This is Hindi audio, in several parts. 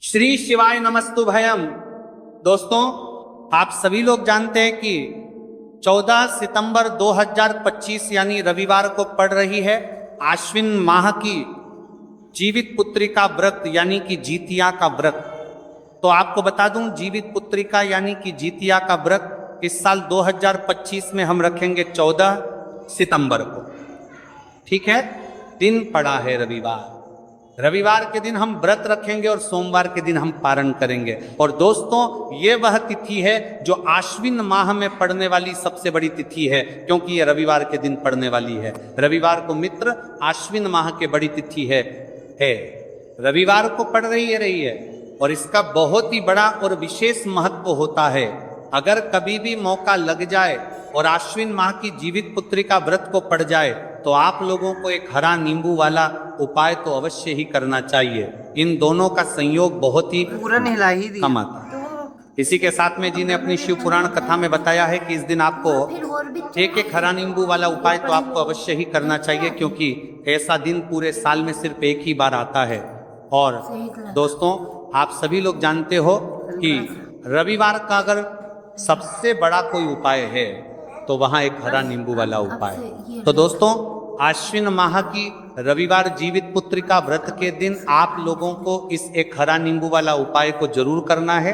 श्री शिवाय नमस्तु भयम। दोस्तों, आप सभी लोग जानते हैं कि 14 सितंबर 2025 यानी रविवार को पड़ रही है आश्विन माह की जीवित पुत्रिका व्रत यानी कि जीतिया का व्रत। तो आपको बता दूं, जीवित पुत्रिका यानी कि जीतिया का व्रत इस साल 2025 में हम रखेंगे 14 सितंबर को। ठीक है, दिन पड़ा है रविवार। रविवार के दिन हम व्रत रखेंगे और सोमवार के दिन हम पारण करेंगे। और दोस्तों, ये वह तिथि है जो आश्विन माह में पड़ने वाली सबसे बड़ी तिथि है, क्योंकि ये रविवार के दिन पड़ने वाली है। रविवार को मित्र आश्विन माह के बड़ी तिथि है रविवार को पड़ रही है और इसका बहुत ही बड़ा और विशेष महत्व होता है। अगर कभी भी मौका लग जाए और आश्विन माह की जीवित पुत्रिका व्रत को पड़ जाए तो आप लोगों को एक हरा नींबू वाला उपाय तो अवश्य ही करना चाहिए। इन दोनों का संयोग बहुत ही कम आता है। इसी के साथ में जी ने अपनी शिव पुराण कथा में बताया है कि इस दिन आपको एक एक हरा नींबू वाला उपाय तो आपको अवश्य ही करना चाहिए, क्योंकि ऐसा दिन पूरे साल में सिर्फ एक ही बार आता है। और दोस्तों, आप सभी लोग जानते हो कि रविवार का अगर सबसे बड़ा कोई उपाय है तो वहां एक हरा नींबू वाला उपाय। तो दोस्तों, आश्विन माह की रविवार जीवित पुत्रिका व्रत के दिन आप लोगों को इस एक हरा नींबू वाला उपाय को जरूर करना है।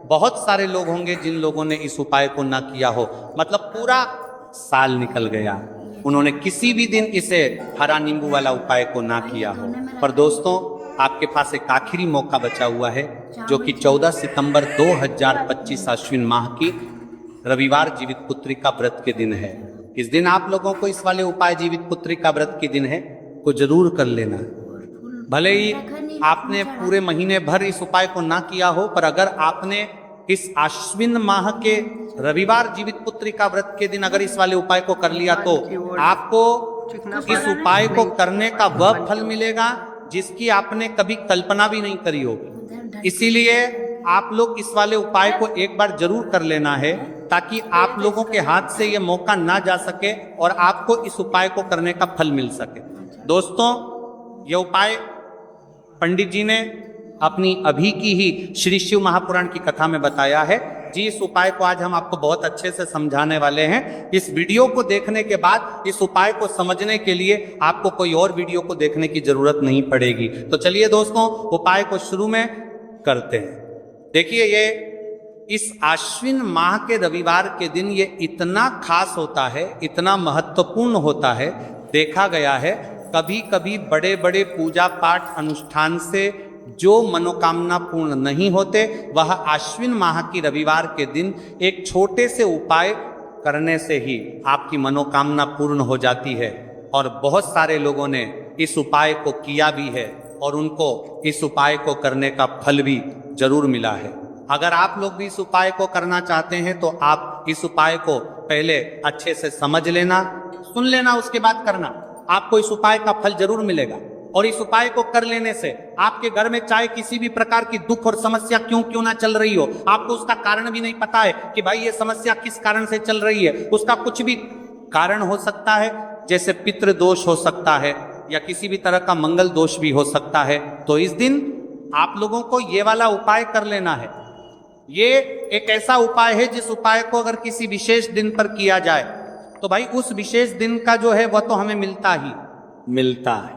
बहुत सारे लोग होंगे जिन लोगों ने इस उपाय को ना किया हो, मतलब पूरा साल निकल गया, उन्होंने किसी भी दिन इसे हरा नींबू वाला उपाय को ना किया हो। पर दोस्तों, आपके पास एक आखिरी मौका बचा हुआ है जो कि 14 सितंबर 2025 आश्विन माह की रविवार जीवित पुत्रिका व्रत के दिन है। इस दिन आप लोगों को इस वाले उपाय जीवित पुत्रिका व्रत के दिन है को जरूर कर लेना। भले ही आपने पूरे महीने भर इस उपाय को ना किया हो, पर अगर आपने इस आश्विन माह के रविवार जीवित पुत्रिका व्रत के दिन अगर इस वाले उपाय को कर लिया तो आपको इस उपाय को करने का वह फल मिलेगा जिसकी आपने कभी कल्पना भी नहीं करी होगी। इसीलिए आप लोग इस वाले उपाय को एक बार जरूर कर लेना है, ताकि आप लोगों के हाथ से ये मौका ना जा सके और आपको इस उपाय को करने का फल मिल सके। दोस्तों, ये उपाय पंडित जी ने अपनी अभी की ही श्री शिव महापुराण की कथा में बताया है जी। इस उपाय को आज हम आपको बहुत अच्छे से समझाने वाले हैं। इस वीडियो को देखने के बाद इस उपाय को समझने के लिए आपको कोई और वीडियो को देखने की जरूरत नहीं पड़ेगी। तो चलिए दोस्तों, उपाय को शुरू में करते हैं। देखिए, ये इस आश्विन माह के रविवार के दिन ये इतना खास होता है, इतना महत्वपूर्ण होता है। देखा गया है कभी कभी बड़े बड़े पूजा पाठ अनुष्ठान से जो मनोकामना पूर्ण नहीं होते, वह आश्विन माह की रविवार के दिन एक छोटे से उपाय करने से ही आपकी मनोकामना पूर्ण हो जाती है। और बहुत सारे लोगों ने इस उपाय को किया भी है और उनको इस उपाय को करने का फल भी जरूर मिला है। अगर आप लोग भी इस उपाय को करना चाहते हैं तो आप इस उपाय को पहले अच्छे से समझ लेना, सुन लेना, उसके बाद करना। आपको इस उपाय का फल जरूर मिलेगा। और इस उपाय को कर लेने से आपके घर में चाहे किसी भी प्रकार की दुख और समस्या क्यों ना चल रही हो, आपको उसका कारण भी नहीं पता है कि भाई ये समस्या किस कारण से चल रही है, उसका कुछ भी कारण हो सकता है। जैसे पितृ दोष हो सकता है या किसी भी तरह का मंगल दोष भी हो सकता है। तो इस दिन आप लोगों को ये वाला उपाय कर लेना है। ये एक ऐसा उपाय है जिस उपाय को अगर किसी विशेष दिन पर किया जाए तो भाई उस विशेष दिन का जो है वह तो हमें मिलता ही मिलता है।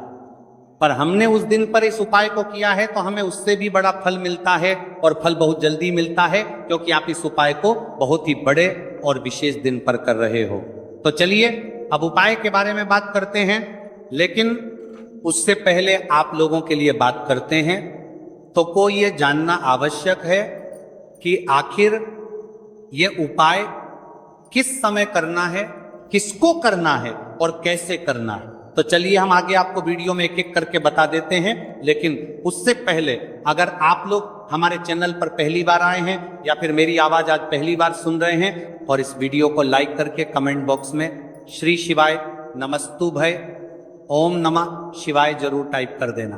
पर हमने उस दिन पर इस उपाय को किया है तो हमें उससे भी बड़ा फल मिलता है, और फल बहुत जल्दी मिलता है, क्योंकि आप इस उपाय को बहुत ही बड़े और विशेष दिन पर कर रहे हो। तो चलिए अब उपाय के बारे में बात करते हैं, लेकिन उससे पहले आप लोगों के लिए बात करते हैं तो को ये जानना आवश्यक है कि आखिर ये उपाय किस समय करना है, किसको करना है और कैसे करना है। तो चलिए हम आगे आपको वीडियो में एक एक करके बता देते हैं। लेकिन उससे पहले अगर आप लोग हमारे चैनल पर पहली बार आए हैं या फिर मेरी आवाज आज पहली बार सुन रहे हैं, और इस वीडियो को लाइक करके कमेंट बॉक्स में श्री शिवाय नमस्तु भय ओम नमः शिवाय जरूर टाइप कर देना।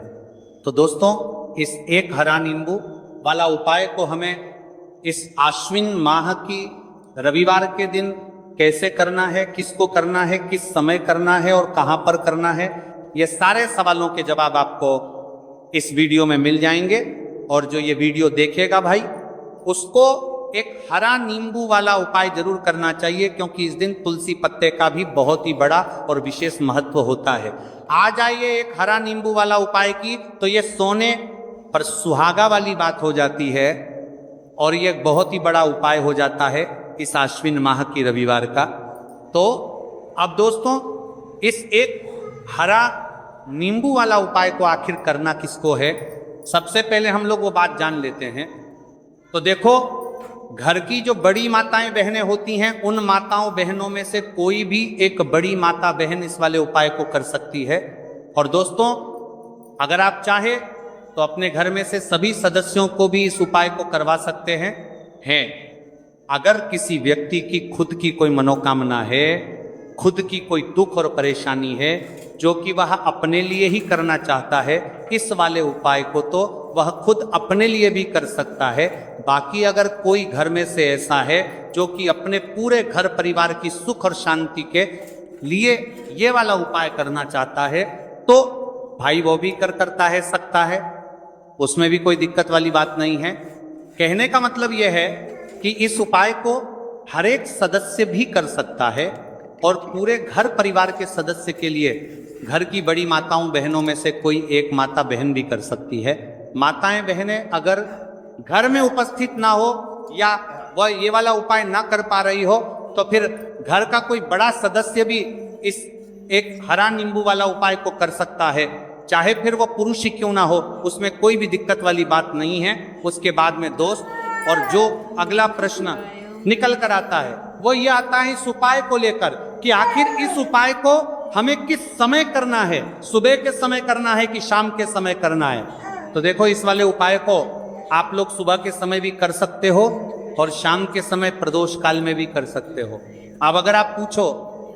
तो दोस्तों, इस एक हरा नींबू वाला उपाय को हमें इस आश्विन माह की रविवार के दिन कैसे करना है, किसको करना है, किस समय करना है और कहां पर करना है, ये सारे सवालों के जवाब आपको इस वीडियो में मिल जाएंगे। और जो ये वीडियो देखेगा भाई, उसको एक हरा नींबू वाला उपाय जरूर करना चाहिए, क्योंकि इस दिन तुलसी पत्ते का भी बहुत ही बड़ा और विशेष महत्व होता है। आ जाइए एक हरा नींबू वाला उपाय की, तो ये सोने पर सुहागा वाली बात हो जाती है और ये बहुत ही बड़ा उपाय हो जाता है इस आश्विन माह की रविवार का। तो अब दोस्तों, इस एक हरा नींबू वाला उपाय को आखिर करना किसको है, सबसे पहले हम लोग वो बात जान लेते हैं। तो देखो, घर की जो बड़ी माताएं बहनें होती हैं, उन माताओं बहनों में से कोई भी एक बड़ी माता बहन इस वाले उपाय को कर सकती है। और दोस्तों, अगर आप चाहे तो अपने घर में से सभी सदस्यों को भी इस उपाय को करवा सकते हैं। अगर किसी व्यक्ति की खुद की कोई मनोकामना है, खुद की कोई दुख और परेशानी है, जो कि वह अपने लिए ही करना चाहता है, इस वाले उपाय को तो वह खुद अपने लिए भी कर सकता है। बाकी अगर कोई घर में से ऐसा है जो कि अपने पूरे घर परिवार की सुख और शांति के लिए ये वाला उपाय करना चाहता है, तो भाई वो भी करता है, सकता है, उसमें भी कोई दिक्कत वाली बात नहीं है। कहने का मतलब यह है कि इस उपाय को हर एक सदस्य भी कर सकता है और पूरे घर परिवार के सदस्य के लिए घर की बड़ी माताओं बहनों में से कोई एक माता बहन भी कर सकती है। माताएं बहनें अगर घर में उपस्थित ना हो या वह ये वाला उपाय ना कर पा रही हो, तो फिर घर का कोई बड़ा सदस्य भी इस एक हरा नींबू वाला उपाय को कर सकता है, चाहे फिर वो पुरुष ही क्यों ना हो, उसमें कोई भी दिक्कत वाली बात नहीं है। उसके बाद में दोस्त, और जो अगला प्रश्न निकल कर आता है वो ये आता है इस उपाय को लेकर कि आखिर इस उपाय को हमें किस समय करना है, सुबह के समय करना है कि शाम के समय करना है। तो देखो, इस वाले उपाय को आप लोग सुबह के समय भी कर सकते हो और शाम के समय प्रदोष काल में भी कर सकते हो। अब अगर आप पूछो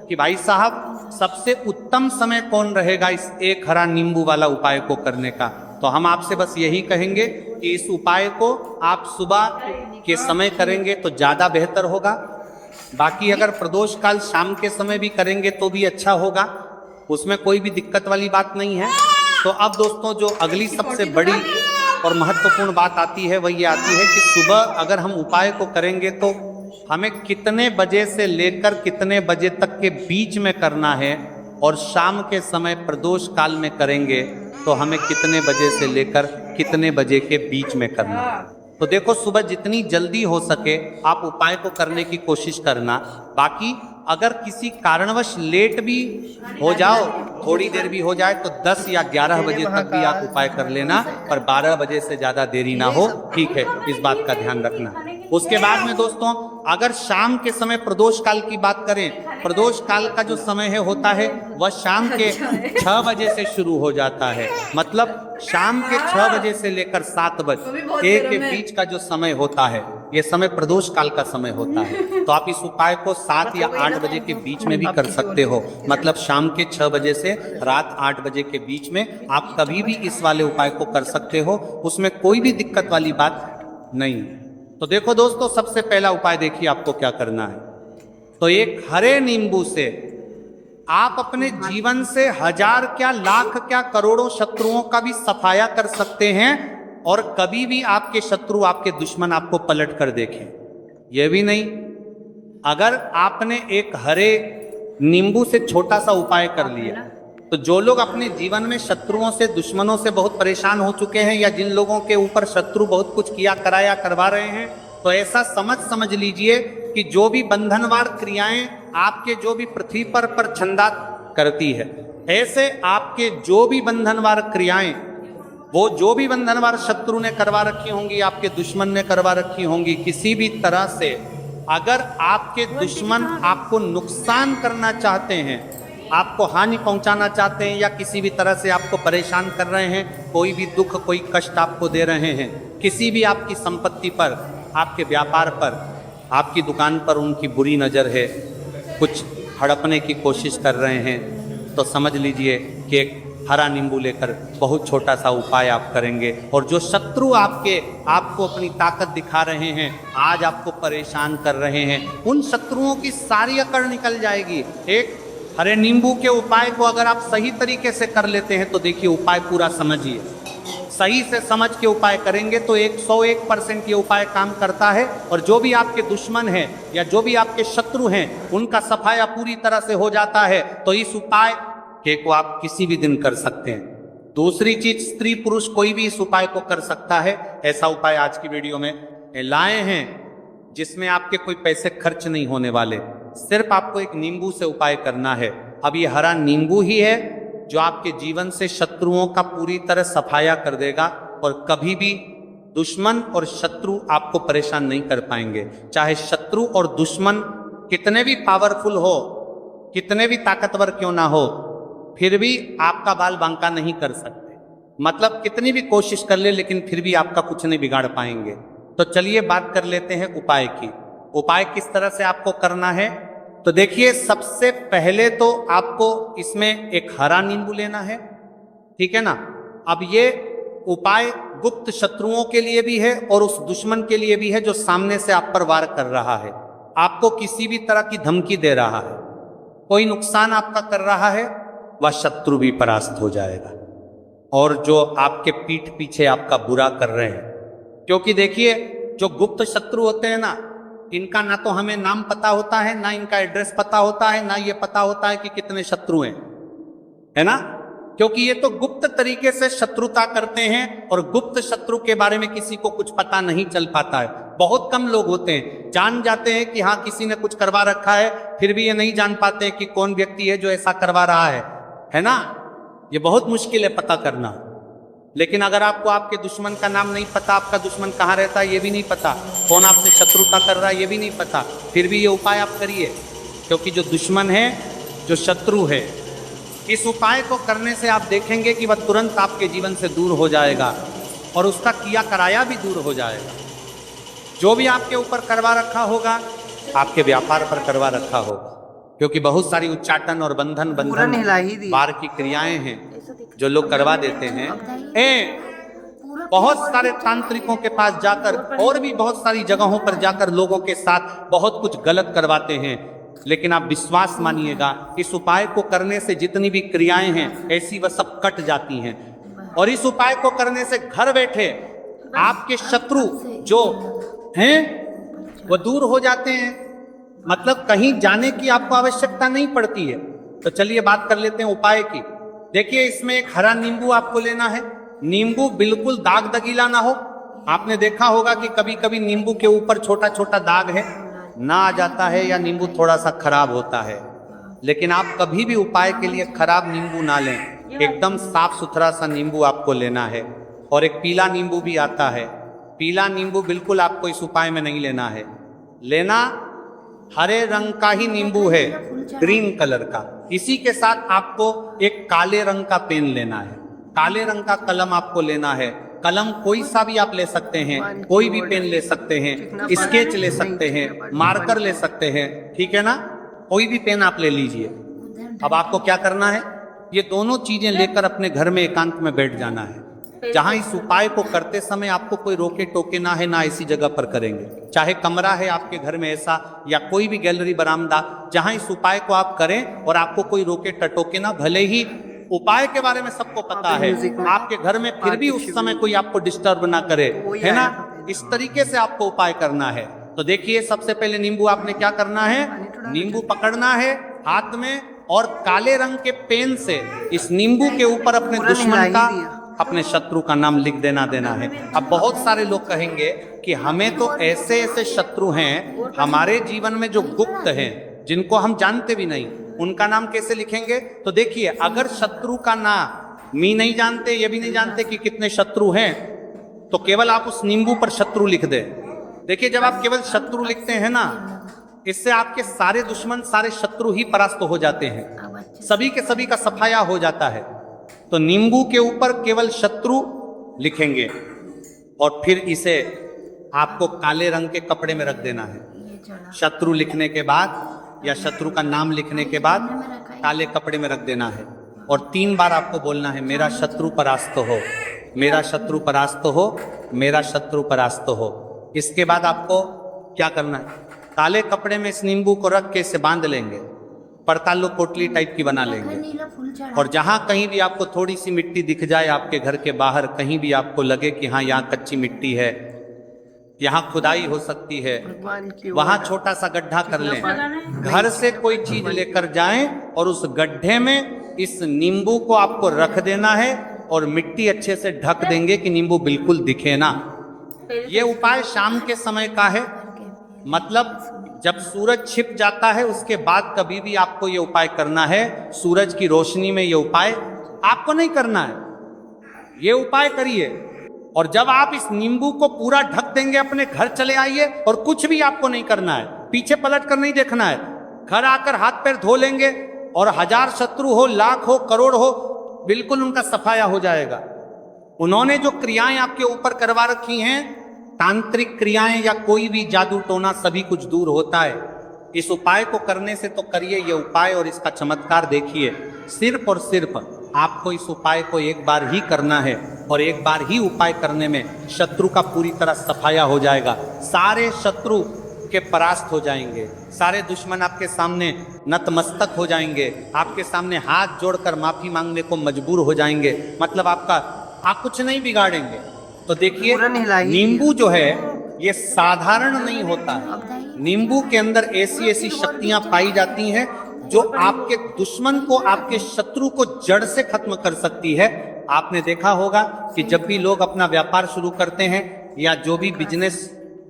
कि भाई साहब सबसे उत्तम समय कौन रहेगा इस एक हरा नींबू वाला उपाय को करने का, तो हम आपसे बस यही कहेंगे कि इस उपाय को आप सुबह के समय करेंगे तो ज़्यादा बेहतर होगा। बाकी अगर प्रदोष काल शाम के समय भी करेंगे तो भी अच्छा होगा, उसमें कोई भी दिक्कत वाली बात नहीं है। तो अब दोस्तों, जो अगली सबसे बड़ी और महत्वपूर्ण बात आती है वह ये आती है कि सुबह अगर हम उपाय को करेंगे तो हमें कितने बजे से लेकर कितने बजे तक के बीच में करना है, और शाम के समय प्रदोष काल में करेंगे तो हमें कितने बजे से लेकर कितने बजे के बीच में करना है। तो देखो, सुबह जितनी जल्दी हो सके आप उपाय को करने की कोशिश करना। बाकी अगर किसी कारणवश लेट भी हो जाओ, थोड़ी देर भी हो जाए, तो 10 या 11 बजे तक भी आप उपाय कर लेना, पर 12 बजे से ज़्यादा देरी ना हो, ठीक है, इस बात का ध्यान रखना। उसके बाद में दोस्तों, अगर शाम के समय प्रदोष काल की बात करें, प्रदोष काल का जो समय है होता है वह शाम के 6 बजे से शुरू हो जाता है। मतलब शाम के 6 बजे से लेकर 7 बजे के बीच का जो समय होता है, ये समय प्रदोष काल का समय होता है। तो आप इस उपाय को 7 या 8 बजे के बीच में भी कर सकते हो। मतलब शाम के 6 बजे से रात 8 बजे के बीच में आप कभी भी इस वाले उपाय को कर सकते हो, उसमें कोई भी दिक्कत वाली बात नहीं। तो देखो दोस्तों, सबसे पहला उपाय देखिए आपको क्या करना है। तो एक हरे नींबू से आप अपने जीवन से 1000 क्या लाख क्या करोड़ों शत्रुओं का भी सफाया कर सकते हैं, और कभी भी आपके शत्रु आपके दुश्मन आपको पलट कर देखें यह भी नहीं। अगर आपने एक हरे नींबू से छोटा सा उपाय कर लिया, तो जो लोग अपने जीवन में शत्रुओं से दुश्मनों से बहुत परेशान हो चुके हैं, या जिन लोगों के ऊपर शत्रु बहुत कुछ किया कराया करवा रहे हैं, तो ऐसा समझ लीजिए कि जो भी बंधनवार क्रियाएं आपके जो भी पृथ्वी पर छंदा करती है, ऐसे आपके जो भी बंधनवार क्रियाएं, वो जो भी बंधनवार शत्रु ने करवा रखी होंगी, आपके दुश्मन ने करवा रखी होंगी, किसी भी तरह से अगर आपके दुश्मन आपको नुकसान करना चाहते हैं, आपको हानि पहुंचाना चाहते हैं, या किसी भी तरह से आपको परेशान कर रहे हैं, कोई भी दुख कोई कष्ट आपको दे रहे हैं, किसी भी आपकी संपत्ति पर, आपके व्यापार पर, आपकी दुकान पर उनकी बुरी नज़र है, कुछ हड़पने की कोशिश कर रहे हैं, तो समझ लीजिए कि एक हरा नींबू लेकर बहुत छोटा सा उपाय आप करेंगे, और जो शत्रु आपको अपनी ताकत दिखा रहे हैं, आज आपको परेशान कर रहे हैं, उन शत्रुओं की सारी अकड़ निकल जाएगी। एक हरे नींबू के उपाय को अगर आप सही तरीके से कर लेते हैं तो देखिए उपाय पूरा समझिए, सही से समझ के उपाय करेंगे तो 101% ये उपाय काम करता है। और जो भी आपके दुश्मन हैं या जो भी आपके शत्रु हैं उनका सफाया पूरी तरह से हो जाता है। तो इस उपाय को आप किसी भी दिन कर सकते हैं। दूसरी चीज, स्त्री पुरुष कोई भी इस उपाय को कर सकता है। ऐसा उपाय आज की वीडियो में लाए हैं जिसमें आपके कोई पैसे खर्च नहीं होने वाले। सिर्फ आपको एक नींबू से उपाय करना है। अब ये हरा नींबू ही है जो आपके जीवन से शत्रुओं का पूरी तरह सफाया कर देगा और कभी भी दुश्मन और शत्रु आपको परेशान नहीं कर पाएंगे। चाहे शत्रु और दुश्मन कितने भी पावरफुल हो, कितने भी ताकतवर क्यों ना हो, फिर भी आपका बाल बांका नहीं कर सकते। मतलब कितनी भी कोशिश कर ले लेकिन फिर भी आपका कुछ नहीं बिगाड़ पाएंगे। तो चलिए बात कर लेते हैं उपाय की। उपाय किस तरह से आपको करना है तो देखिए, सबसे पहले तो आपको इसमें एक हरा नींबू लेना है, ठीक है ना। अब ये उपाय गुप्त शत्रुओं के लिए भी है और उस दुश्मन के लिए भी है जो सामने से आप पर वार कर रहा है, आपको किसी भी तरह की धमकी दे रहा है, कोई नुकसान आपका कर रहा है, वह शत्रु भी परास्त हो जाएगा। और जो आपके पीठ पीछे आपका बुरा कर रहे हैं, क्योंकि देखिए जो गुप्त शत्रु होते हैं ना, इनका ना तो हमें नाम पता होता है, ना इनका एड्रेस पता होता है, ना ये पता होता है कि कितने शत्रु हैं, है ना। क्योंकि ये तो गुप्त तरीके से शत्रुता करते हैं और गुप्त शत्रु के बारे में किसी को कुछ पता नहीं चल पाता है। बहुत कम लोग होते हैं, जान जाते हैं कि हाँ किसी ने कुछ करवा रखा है, फिर भी ये नहीं जान पाते कि कौन व्यक्ति है जो ऐसा करवा रहा है ना। ये बहुत मुश्किल है पता करना। लेकिन अगर आपको आपके दुश्मन का नाम नहीं पता, आपका दुश्मन कहाँ रहता है ये भी नहीं पता, कौन आपसे शत्रुता कर रहा है ये भी नहीं पता, फिर भी ये उपाय आप करिए। क्योंकि जो दुश्मन है, जो शत्रु है, इस उपाय को करने से आप देखेंगे कि वह तुरंत आपके जीवन से दूर हो जाएगा और उसका किया कराया भी दूर हो जाएगा। जो भी आपके ऊपर करवा रखा होगा, आपके व्यापार पर करवा रखा होगा, क्योंकि बहुत सारी उच्चाटन और बंधन बार की क्रियाएं हैं जो लोग करवा देते हैं। बहुत सारे तांत्रिकों के पास जाकर और भी बहुत सारी जगहों पर जाकर लोगों के साथ बहुत कुछ गलत करवाते हैं। लेकिन आप विश्वास मानिएगा, इस उपाय को करने से जितनी भी क्रियाएं हैं ऐसी वह सब कट जाती हैं। और इस उपाय को करने से घर बैठे आपके शत्रु जो हैं वो दूर हो जाते हैं। मतलब कहीं जाने की आपको आवश्यकता नहीं पड़ती है। तो चलिए बात कर लेते हैं उपाय की। देखिए, इसमें एक हरा नींबू आपको लेना है। नींबू बिल्कुल दाग दगीला ना हो। आपने देखा होगा कि कभी कभी नींबू के ऊपर छोटा छोटा दाग है ना आ जाता है, या नींबू थोड़ा सा खराब होता है। लेकिन आप कभी भी उपाय के लिए खराब नींबू ना लें, एकदम साफ सुथरा सा नींबू आपको लेना है। और एक पीला नींबू भी आता है, पीला नींबू बिल्कुल आपको इस उपाय में नहीं लेना है। लेना हरे रंग का ही नींबू है, ग्रीन कलर का। इसी के साथ आपको एक काले रंग का पेन लेना है, काले रंग का कलम आपको लेना है। कलम कोई सा भी आप ले सकते हैं, कोई भी पेन ले सकते हैं, स्केच ले सकते हैं, मार्कर ले सकते हैं, ठीक है ना। कोई भी पेन आप ले लीजिए। अब आपको क्या करना है, ये दोनों चीजें लेकर अपने घर में एकांत में बैठ जाना है। जहां इस उपाय को करते समय आपको कोई रोके टोके ना है, ना ऐसी जगह पर करेंगे। चाहे कमरा है आपके घर में ऐसा, या कोई भी गैलरी बरामदा, जहां इस उपाय को आप करें और आपको कोई रोके टटोके ना। भले ही उपाय के बारे में सबको पता है, आपके घर में फिर भी उस समय कोई आपको डिस्टर्ब ना करे, है ना। इस तरीके से आपको उपाय करना है। तो देखिए, सबसे पहले नींबू आपने क्या करना है, नींबू पकड़ना है हाथ में और काले रंग के पेन से इस नींबू के ऊपर अपने दुश्मन का, अपने शत्रु का नाम लिख देना है। अब बहुत सारे लोग कहेंगे कि हमें तो ऐसे ऐसे शत्रु हैं हमारे जीवन में जो गुप्त हैं, जिनको हम जानते भी नहीं, उनका नाम कैसे लिखेंगे। तो देखिए, अगर शत्रु का नाम नहीं जानते, ये भी नहीं जानते कि कितने शत्रु हैं, तो केवल आप उस नींबू पर शत्रु लिख दे। देखिए, जब आप केवल शत्रु लिखते हैं ना, इससे आपके सारे दुश्मन, सारे शत्रु ही परास्त हो जाते हैं, सभी के सभी का सफाया हो जाता है। तो नींबू के ऊपर केवल शत्रु लिखेंगे और फिर इसे आपको काले रंग के कपड़े में रख देना है। शत्रु लिखने के बाद या शत्रु का नाम लिखने के बाद काले कपड़े में रख देना है और 3 बार आपको बोलना है, मेरा शत्रु परास्त हो, मेरा शत्रु परास्त हो, मेरा शत्रु परास्त हो। इसके बाद आपको क्या करना है, काले कपड़े में इस नींबू को रख के इसे बांध लेंगे पड़तालो पोटली टाइप की बना लेंगे। नीला फूल चढ़ा और जहां कहीं भी आपको थोड़ी सी मिट्टी दिख जाए आपके घर के बाहर, कहीं भी आपको लगे कि हाँ यहाँ कच्ची मिट्टी है, यहाँ खुदाई हो सकती है, भगवान की वहां ओर छोटा सा गड्ढा कर लें। लगाना घर से कोई चीज लेकर जाएं और उस गड्ढे में इस नींबू को आपको रख देना है और मिट्टी अच्छे से ढक देंगे कि नींबू बिल्कुल दिखे ना। ये उपाय शाम के समय का है, मतलब जब सूरज छिप जाता है उसके बाद कभी भी आपको ये उपाय करना है। सूरज की रोशनी में ये उपाय आपको नहीं करना है, ये उपाय करिए। और जब आप इस नींबू को पूरा ढक देंगे अपने घर चले आइए और कुछ भी आपको नहीं करना है, पीछे पलट कर नहीं देखना है। घर आकर हाथ पैर धो लेंगे और 1000 शत्रु हो, लाख हो, करोड़ हो, बिल्कुल उनका सफाया हो जाएगा। उन्होंने जो क्रियाएं आपके ऊपर करवा रखी हैं, तांत्रिक क्रियाएं या कोई भी जादू टोना, सभी कुछ दूर होता है। इस उपाय को करने से तो करिए ये उपाय और इसका चमत्कार देखिए। सिर्फ और सिर्फ आपको इस उपाय को एक बार ही करना है और एक बार ही उपाय करने में शत्रु का पूरी तरह सफाया हो जाएगा। सारे शत्रु के परास्त हो जाएंगे, सारे दुश्मन आपके सामने नतमस्तक हो जाएंगे, आपके सामने हाथ जोड़कर माफी मांगने को मजबूर हो जाएंगे। मतलब आप कुछ नहीं बिगाड़ेंगे। तो देखिए नींबू जो है ये साधारण नहीं होता है। नींबू के अंदर ऐसी ऐसी शक्तियां पाई जाती हैं जो आपके दुश्मन को, आपके शत्रु को जड़ से खत्म कर सकती है। आपने देखा होगा कि जब भी लोग अपना व्यापार शुरू करते हैं या जो भी बिजनेस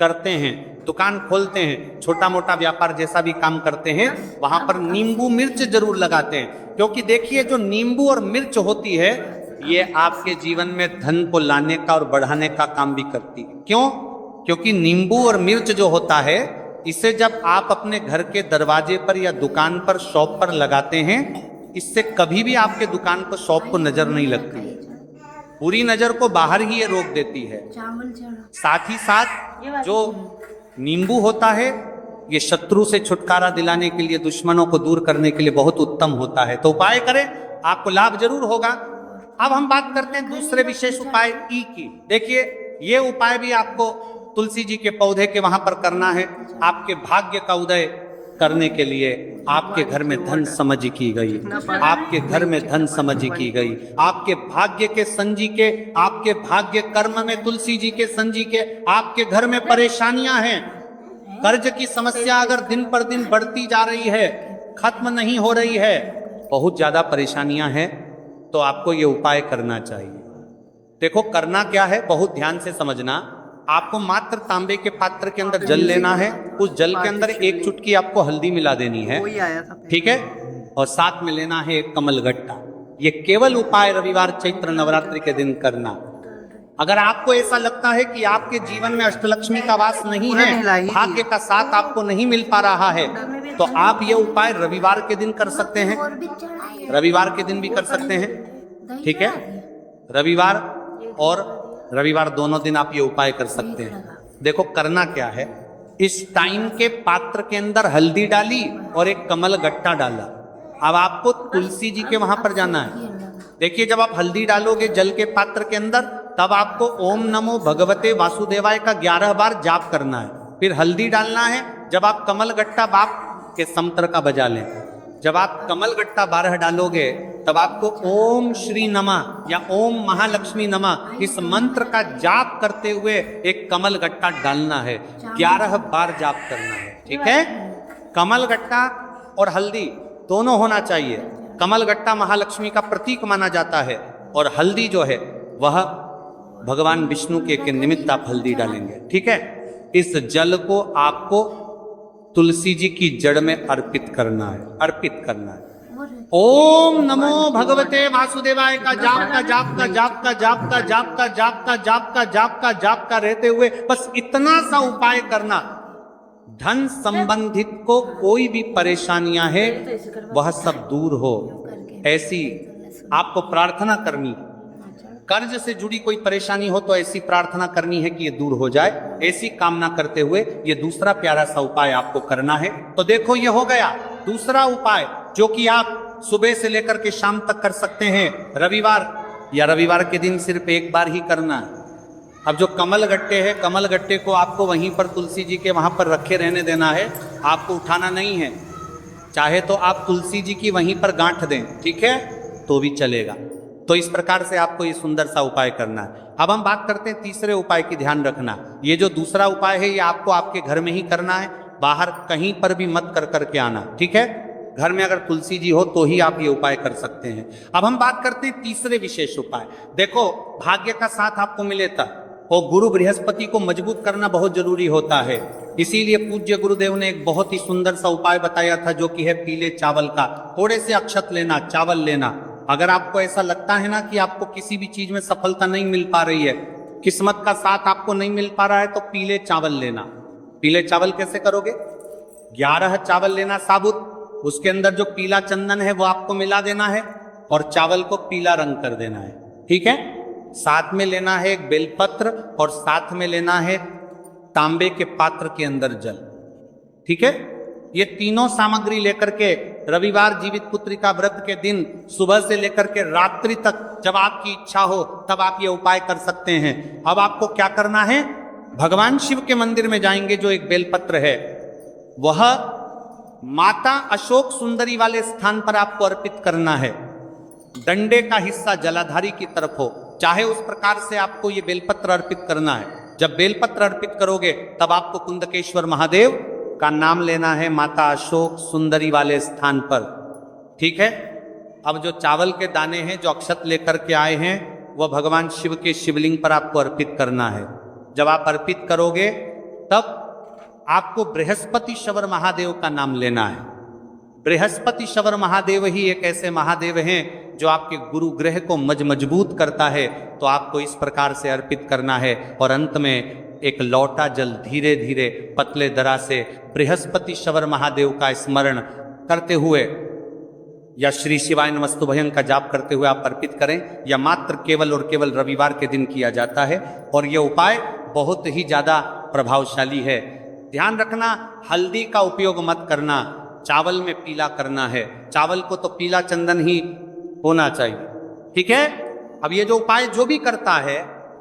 करते हैं, दुकान खोलते हैं, छोटा मोटा व्यापार जैसा भी काम करते हैं, वहां पर नींबू मिर्च जरूर लगाते हैं। क्योंकि देखिए जो नींबू और मिर्च होती है ये आपके जीवन में धन को लाने का और बढ़ाने का काम भी करती है। क्यों? क्योंकि नींबू और मिर्च जो होता है, इसे जब आप अपने घर के दरवाजे पर या दुकान पर, शॉप पर लगाते हैं, इससे कभी भी आपके दुकान को, शॉप को नजर नहीं लगती। पूरी नजर को बाहर ही ये रोक देती है। चावल चढ़ा साथ ही साथ जो नींबू होता है ये शत्रु से छुटकारा दिलाने के लिए, दुश्मनों को दूर करने के लिए बहुत उत्तम होता है। तो उपाय करें, आपको लाभ जरूर होगा। अब हम बात करते हैं दूसरे विशेष उपाय ई की। देखिए ये उपाय भी आपको तुलसी जी के पौधे के वहां पर करना है। आपके भाग्य का उदय करने के लिए आपके घर में धन समझ की गई, आपके घर में धन समझ की गई, आपके भाग्य के संजी के, आपके भाग्य कर्म में तुलसी जी के संजी के। आपके घर में परेशानियां हैं, कर्ज की समस्या अगर दिन पर दिन बढ़ती जा रही है, खत्म नहीं हो रही है, बहुत ज्यादा परेशानियां हैं, तो आपको ये उपाय करना चाहिए। देखो करना क्या है, बहुत ध्यान से समझना। आपको मात्र तांबे के पात्र के अंदर जल लेना है, उस जल के अंदर 1 चुटकी आपको हल्दी मिला देनी है, ठीक है, और साथ में लेना है एक कमलगट्टा। ये केवल उपाय रविवार चैत्र नवरात्रि के दिन करना। अगर आपको ऐसा लगता है कि आपके जीवन में अष्टलक्ष्मी का वास नहीं है, भाग्य का साथ आपको नहीं मिल पा रहा है, तो आप ये उपाय रविवार के दिन कर सकते हैं, रविवार के दिन भी कर सकते हैं, ठीक है। रविवार और रविवार दोनों दिन आप ये उपाय कर सकते हैं। देखो करना क्या है, इस टाइम के पात्र के अंदर हल्दी डाली और एक कमल गट्टा डाला। अब आपको तुलसी जी के वहां पर जाना है। देखिए जब आप हल्दी डालोगे जल के पात्र के अंदर, तब आपको ओम नमो भगवते वासुदेवाय का 11 बार जाप करना है। फिर हल्दी डालना है। जब आप कमल गट्टा बाप के समतर का बजा लें, जब आप कमल गट्टा 12 डालोगे, तब आपको ओम श्री नमः या ओम महालक्ष्मी नमः इस मंत्र का जाप करते हुए एक कमल गट्टा डालना है। 11 बार जाप करना है, ठीक है। कमल गट्टा और हल्दी दोनों होना चाहिए। कमल गट्टा महालक्ष्मी का प्रतीक माना जाता है और हल्दी जो है वह भगवान विष्णु के निमित्त आप हल्दी डालेंगे, ठीक है। इस जल को आपको तुलसी जी की जड़ में अर्पित करना है, अर्पित करना है। ओम नमो भगवते वासुदेवाय का जाप का जाप का जाप का जाप का जाप का जाप का जाप का जाप का जाप का रहते हुए बस इतना सा उपाय करना। धन संबंधित को कोई भी परेशानियां है वह सब दूर हो, ऐसी आपको प्रार्थना करनी। कर्ज से जुड़ी कोई परेशानी हो तो ऐसी प्रार्थना करनी है कि ये दूर हो जाए। ऐसी कामना करते हुए ये दूसरा प्यारा सा उपाय आपको करना है। तो देखो ये हो गया दूसरा उपाय, जो कि आप सुबह से लेकर के शाम तक कर सकते हैं, रविवार या रविवार के दिन सिर्फ एक बार ही करना है। अब जो कमल गट्टे है, कमल गट्टे को आपको वहीं पर तुलसी जी के वहां पर रखे रहने देना है, आपको उठाना नहीं है। चाहे तो आप तुलसी जी की वहीं पर गांठ दें, ठीक है, तो भी चलेगा। तो इस प्रकार से आपको ये सुंदर सा उपाय करना है। अब हम बात करते हैं तीसरे उपाय की। ध्यान रखना, ये जो दूसरा उपाय है ये आपको आपके घर में ही करना है, बाहर कहीं पर भी मत कर करके आना, ठीक है। घर में अगर तुलसी जी हो तो ही आप ये उपाय कर सकते हैं। अब हम बात करते हैं तीसरे विशेष उपाय। देखो, भाग्य का साथ आपको मिले तब, और गुरु बृहस्पति को मजबूत करना बहुत जरूरी होता है। इसीलिए पूज्य गुरुदेव ने एक बहुत ही सुंदर सा उपाय बताया था, जो कि है पीले चावल का। थोड़े से अक्षत लेना, चावल लेना। अगर आपको ऐसा लगता है ना कि आपको किसी भी चीज में सफलता नहीं मिल पा रही है, किस्मत का साथ आपको नहीं मिल पा रहा है, तो पीले चावल लेना। पीले चावल कैसे करोगे? 11 चावल लेना साबुत, उसके अंदर जो पीला चंदन है वो आपको मिला देना है, और चावल को पीला रंग कर देना है, ठीक है। साथ में लेना है एक बेलपत्र, और साथ में लेना है तांबे के पात्र के अंदर जल, ठीक है। ये तीनों सामग्री लेकर के रविवार जीवित पुत्रिका व्रत के दिन सुबह से लेकर के रात्रि तक, जब आपकी इच्छा हो तब आप ये उपाय कर सकते हैं। अब आपको क्या करना है? भगवान शिव के मंदिर में जाएंगे, जो एक बेलपत्र है वह माता अशोक सुंदरी वाले स्थान पर आपको अर्पित करना है। डंडे का हिस्सा जलाधारी की तरफ हो, चाहे उस प्रकार से आपको ये बेलपत्र अर्पित करना है। जब बेलपत्र अर्पित करोगे तब आपको कुंदकेश्वर महादेव का नाम लेना है माता अशोक सुंदरी वाले स्थान पर, ठीक है। अब जो चावल के दाने हैं, जो अक्षत लेकर के आए हैं, वह भगवान शिव के शिवलिंग पर आपको अर्पित करना है। जब आप अर्पित करोगे तब आपको बृहस्पति शवर महादेव का नाम लेना है। बृहस्पति शवर महादेव ही एक ऐसे महादेव हैं जो आपके गुरु ग्रह को मजबूत करता है। तो आपको इस प्रकार से अर्पित करना है, और अंत में एक लौटा जल धीरे धीरे पतले दरा से बृहस्पति शवर महादेव का स्मरण करते हुए या श्री शिवाय नमस्तुभयं का जाप करते हुए आप अर्पित करें। या मात्र केवल और केवल रविवार के दिन किया जाता है, और यह उपाय बहुत ही ज्यादा प्रभावशाली है। ध्यान रखना, हल्दी का उपयोग मत करना, चावल में पीला करना है। चावल को तो पीला चंदन ही होना चाहिए, ठीक है। अब ये जो उपाय जो भी करता है,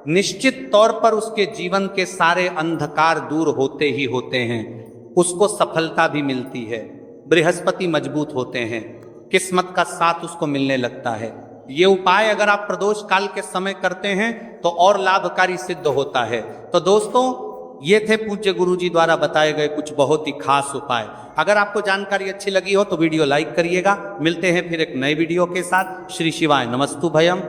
निश्चित तौर पर उसके जीवन के सारे अंधकार दूर होते ही होते हैं, उसको सफलता भी मिलती है, बृहस्पति मजबूत होते हैं, किस्मत का साथ उसको मिलने लगता है। ये उपाय अगर आप प्रदोष काल के समय करते हैं तो और लाभकारी सिद्ध होता है। तो दोस्तों, ये थे पूज्य गुरु जी द्वारा बताए गए कुछ बहुत ही खास उपाय। अगर आपको जानकारी अच्छी लगी हो तो वीडियो लाइक करिएगा। मिलते हैं फिर एक नए वीडियो के साथ। श्री शिवाय नमस्तुभयम।